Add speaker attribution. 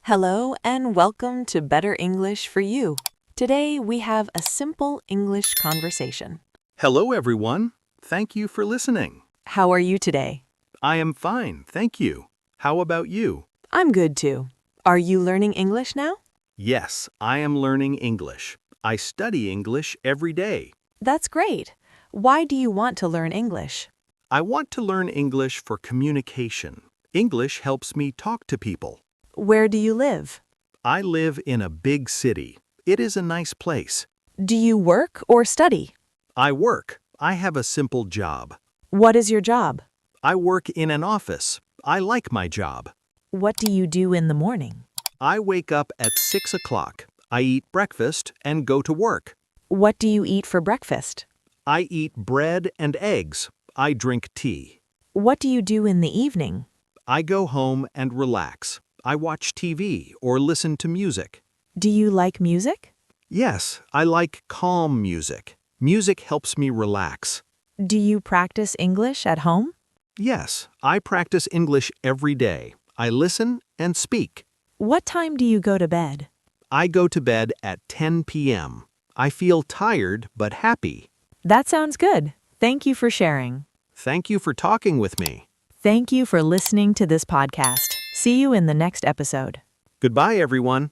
Speaker 1: Hello and welcome to Better English for You. Today we have a simple English conversation.
Speaker 2: Hello, everyone. Thank you for listening.
Speaker 1: How are you today?
Speaker 2: I am fine, thank you. How about you?
Speaker 1: I'm good too. Are you learning English now?
Speaker 2: Yes, I am learning English. I study English every day.
Speaker 1: That's great. Why do you want to learn English?
Speaker 2: I want to learn English for communication. English helps me talk to people.
Speaker 1: Where do you live?
Speaker 2: I live in a big city. It is a nice place.
Speaker 1: Do you work or study?
Speaker 2: I work. I have a simple job.
Speaker 1: What is your job?
Speaker 2: I work in an office. I like my job.
Speaker 1: What do you do in the morning?
Speaker 2: I wake up at 6 o'clock. I eat breakfast and go to work.
Speaker 1: What do you eat for breakfast?
Speaker 2: I eat bread and eggs. I drink tea.
Speaker 1: What do you do in the evening?
Speaker 2: I go home and relax. I watch TV or listen to music.
Speaker 1: Do you like music?
Speaker 2: Yes, I like calm music. Music helps me relax.
Speaker 1: Do you practice English at home?
Speaker 2: Yes, I practice English every day. I listen and speak.
Speaker 1: What time do you go to bed?
Speaker 2: I go to bed at 10 p.m. I feel tired but happy.
Speaker 1: That sounds good. Thank you for sharing.
Speaker 2: Thank you for talking with me.
Speaker 1: Thank you for listening to this podcast. See you in the next episode.
Speaker 2: Goodbye, everyone.